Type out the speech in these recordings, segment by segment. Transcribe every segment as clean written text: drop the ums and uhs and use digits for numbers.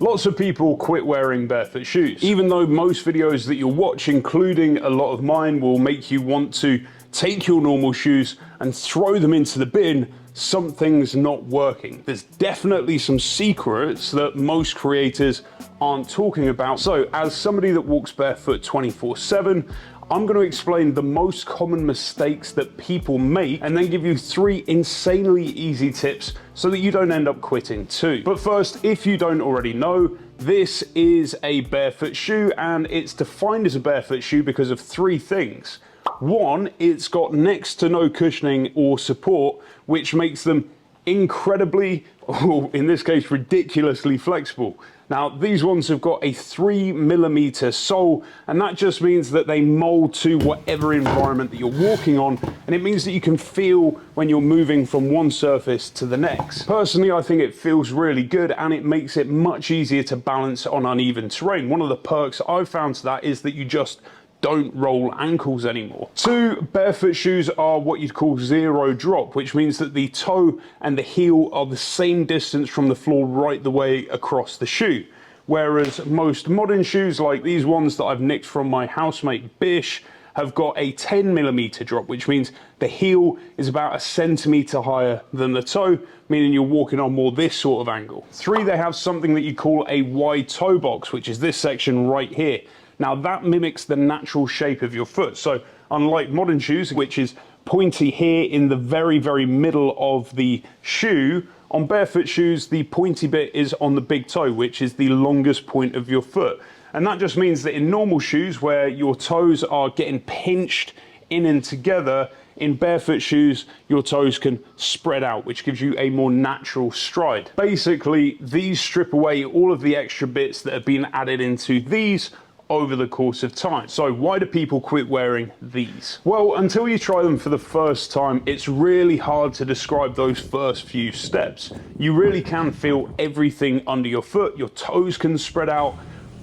Lots of people quit wearing barefoot shoes. Even though most videos that you'll watch, including a lot of mine, will make you want to take your normal shoes and throw them into the bin, something's not working. There's definitely some secrets that most creators aren't talking about. So as somebody that walks barefoot 24/7, I'm going to explain the most common mistakes that people make and then give you 3 insanely easy tips so that you don't end up quitting too. But first, if you don't already know, this is a barefoot shoe and it's defined as a barefoot shoe because of 3 things. 1, it's got next to no cushioning or support, which makes them incredibly, or in this case, ridiculously flexible. Now, these ones have got a 3mm sole, and that just means that they mold to whatever environment that you're walking on, and it means that you can feel when you're moving from one surface to the next. Personally, I think it feels really good, and it makes it much easier to balance on uneven terrain. One of the perks I've found to that is that you just don't roll ankles anymore. 2, barefoot shoes are what you'd call zero drop, which means that the toe and the heel are the same distance from the floor right the way across the shoe. Whereas most modern shoes, like these ones that I've nicked from my housemate Bish, have got a 10mm drop, which means the heel is about a centimetre higher than the toe, meaning you're walking on more this sort of angle. 3, they have something that you call a wide toe box, which is this section right here. Now that mimics the natural shape of your foot. So unlike modern shoes, which is pointy here in the very, very middle of the shoe, on barefoot shoes, the pointy bit is on the big toe, which is the longest point of your foot. And that just means that in normal shoes where your toes are getting pinched in and together, in barefoot shoes, your toes can spread out, which gives you a more natural stride. Basically, these strip away all of the extra bits that have been added into these over the course of time. So why do people quit wearing these? Well, until you try them for the first time, it's really hard to describe those first few steps. You really can feel everything under your foot, your toes can spread out,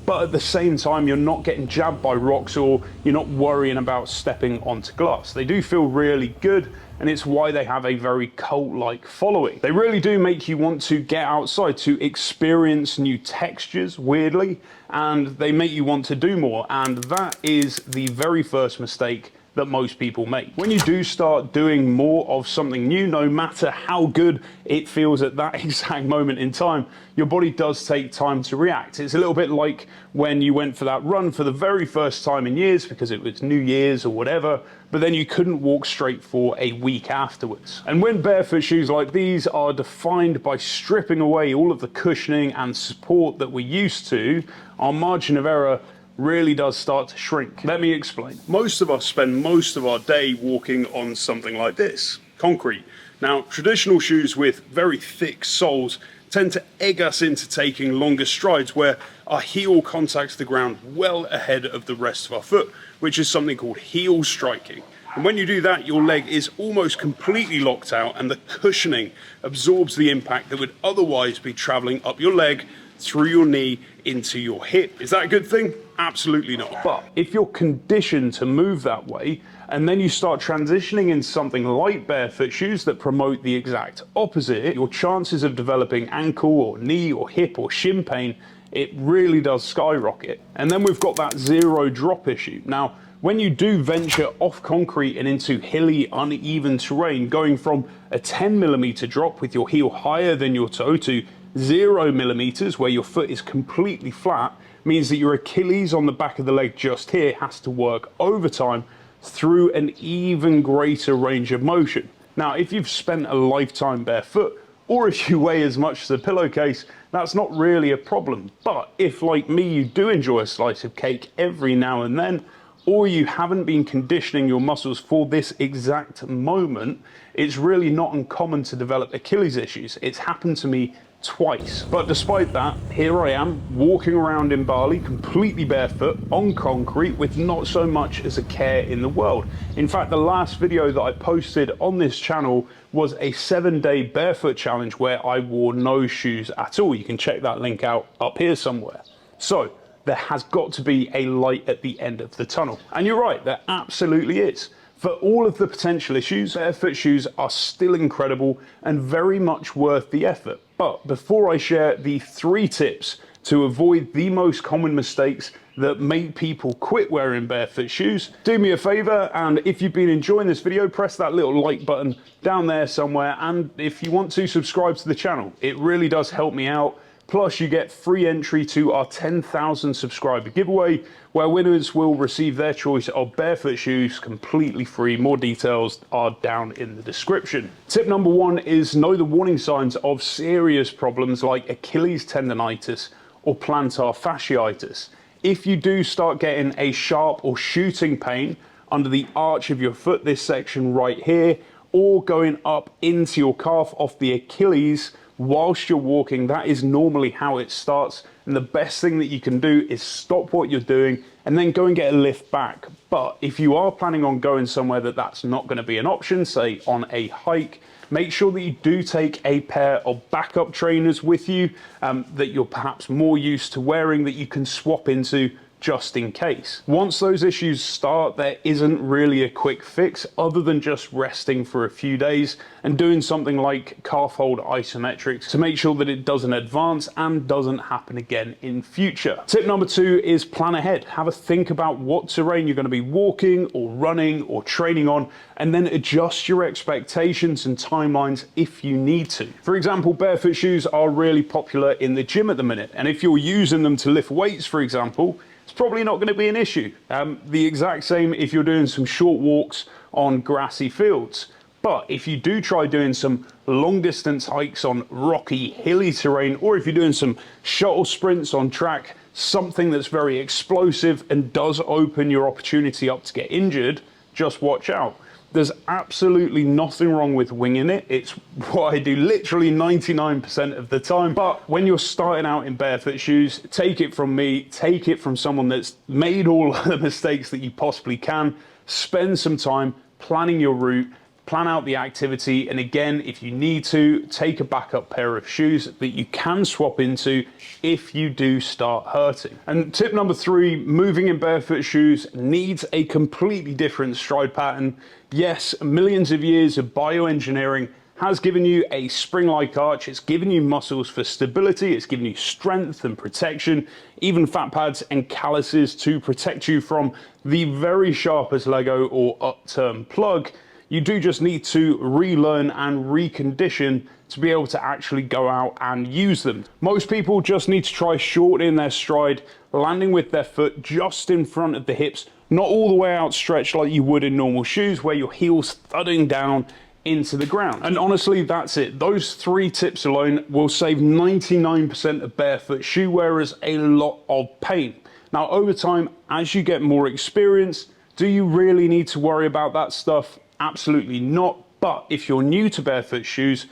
but at the same time, you're not getting jabbed by rocks or you're not worrying about stepping onto glass. They do feel really good, and it's why they have a very cult-like following. They really do make you want to get outside to experience new textures, weirdly, and they make you want to do more, and that is the very first mistake that most people make. When you do start doing more of something new, no matter how good it feels at that exact moment in time, your body does take time to react. It's a little bit like when you went for that run for the very first time in years because it was New Year's or whatever, but then you couldn't walk straight for a week afterwards. And when barefoot shoes like these are defined by stripping away all of the cushioning and support that we're used to, our margin of error really does start to shrink. Let me explain. Most of us spend most of our day walking on something like this, concrete. Now, traditional shoes with very thick soles tend to egg us into taking longer strides where our heel contacts the ground well ahead of the rest of our foot, which is something called heel striking. And when you do that, your leg is almost completely locked out and the cushioning absorbs the impact that would otherwise be traveling up your leg through your knee into your hip. Is that a good thing? Absolutely not. But if you're conditioned to move that way, and then you start transitioning into something like barefoot shoes that promote the exact opposite, your chances of developing ankle or knee or hip or shin pain, it really does skyrocket. And then we've got that zero drop issue. Now, when you do venture off concrete and into hilly, uneven terrain, going from a 10mm drop with your heel higher than your toe to 0mm where your foot is completely flat means that your Achilles on the back of the leg just here has to work overtime through an even greater range of motion. Now, if you've spent a lifetime barefoot, or if you weigh as much as a pillowcase, that's not really a problem. But if, like me, you do enjoy a slice of cake every now and then, or you haven't been conditioning your muscles for this exact moment, it's really not uncommon to develop Achilles issues. It's happened to me twice. But despite that, here I am walking around in Bali completely barefoot on concrete with not so much as a care in the world. In fact, the last video that I posted on this channel was a 7-day barefoot challenge where I wore no shoes at all. You can check that link out up here somewhere. So there has got to be a light at the end of the tunnel. And you're right, there absolutely is. For all of the potential issues, barefoot shoes are still incredible and very much worth the effort. But before I share the 3 tips to avoid the most common mistakes that make people quit wearing barefoot shoes. Do me a favor, and if you've been enjoying this video, press that little like button down there somewhere, and if you want to, subscribe to the channel. It really does help me out. Plus, you get free entry to our 10,000 subscriber giveaway, where winners will receive their choice of barefoot shoes completely free. More details are down in the description. Tip number 1 is know the warning signs of serious problems like Achilles tendonitis or plantar fasciitis. If you do start getting a sharp or shooting pain under the arch of your foot, this section right here, or going up into your calf off the Achilles whilst you're walking, that is normally how it starts. And the best thing that you can do is stop what you're doing and then go and get a lift back. But if you are planning on going somewhere that's not going to be an option, say on a hike, make sure that you do take a pair of backup trainers with you that you're perhaps more used to wearing, that you can swap into just in case. Once those issues start, there isn't really a quick fix other than just resting for a few days and doing something like calf hold isometrics to make sure that it doesn't advance and doesn't happen again in future. Tip number 2 is plan ahead. Have a think about what terrain you're going to be walking or running or training on, and then adjust your expectations and timelines if you need to. For example, barefoot shoes are really popular in the gym at the minute, and if you're using them to lift weights, for example, it's probably not going to be an issue. The exact same if you're doing some short walks on grassy fields. But if you do try doing some long distance hikes on rocky, hilly terrain, or if you're doing some shuttle sprints on track, something that's very explosive and does open your opportunity up to get injured, just watch out. There's absolutely nothing wrong with winging it. It's what I do literally 99% of the time. But when you're starting out in barefoot shoes, take it from me, take it from someone that's made all the mistakes that you possibly can. Spend some time planning your route, plan out the activity, and again, if you need to, take a backup pair of shoes that you can swap into if you do start hurting. And tip number 3, moving in barefoot shoes needs a completely different stride pattern. Yes, millions of years of bioengineering has given you a spring-like arch, it's given you muscles for stability, it's given you strength and protection, even fat pads and calluses to protect you from the very sharpest Lego or upturned plug. You do just need to relearn and recondition to be able to actually go out and use them. Most people just need to try shortening their stride, landing with their foot just in front of the hips, not all the way outstretched like you would in normal shoes where your heel's thudding down into the ground. And honestly, that's it. Those 3 tips alone will save 99% of barefoot shoe wearers a lot of pain. Now, over time, as you get more experience, do you really need to worry about that stuff? Absolutely not. But if you're new to barefoot shoes,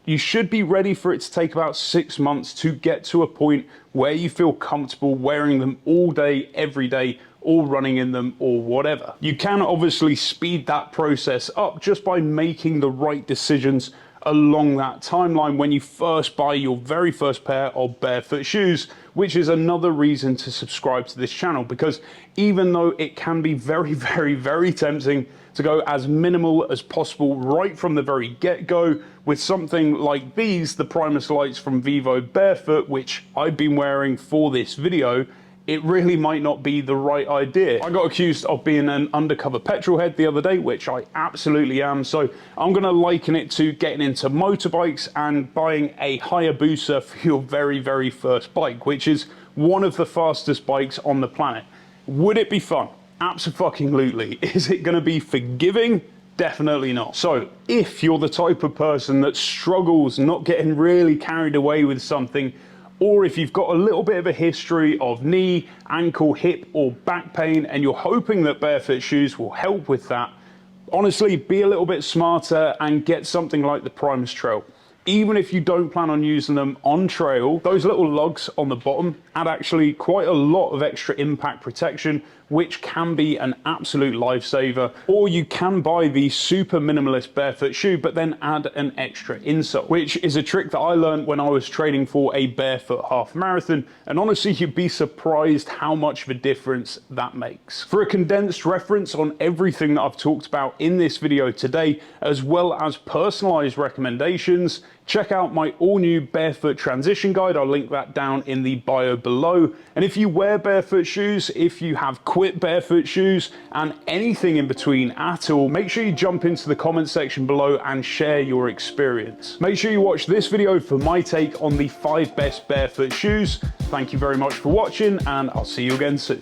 you should be ready for it to take about 6 months to get to a point where you feel comfortable wearing them all day, every day, or running in them or whatever. You can obviously speed that process up just by making the right decisions along that timeline when you first buy your very first pair of barefoot shoes, which is another reason to subscribe to this channel, because even though it can be very, very, very tempting to go as minimal as possible right from the very get-go with something like these, the Primus Lites from VivoBarefoot, which I've been wearing for this video, it really might not be the right idea. I got accused of being an undercover petrol head the other day, which I absolutely am. So I'm gonna liken it to getting into motorbikes and buying a Hayabusa for your very, very first bike, which is one of the fastest bikes on the planet. Would it be fun? Absolutely. Is it gonna be forgiving? Definitely not. So if you're the type of person that struggles not getting really carried away with something, or if you've got a little bit of a history of knee, ankle, hip, or back pain, and you're hoping that barefoot shoes will help with that, honestly, be a little bit smarter and get something like the Primus Trail. Even if you don't plan on using them on trail, those little lugs on the bottom add actually quite a lot of extra impact protection, which can be an absolute lifesaver. Or you can buy the super minimalist barefoot shoe, but then add an extra insole, which is a trick that I learned when I was training for a barefoot half marathon. And honestly, you'd be surprised how much of a difference that makes. For a condensed reference on everything that I've talked about in this video today, as well as personalized recommendations, check out my all new barefoot transition guide. I'll link that down in the bio below. And if you wear barefoot shoes, if you have quit barefoot shoes, and anything in between at all, make sure you jump into the comment section below and share your experience. Make sure you watch this video for my take on the 5 best barefoot shoes. Thank you very much for watching, and I'll see you again soon.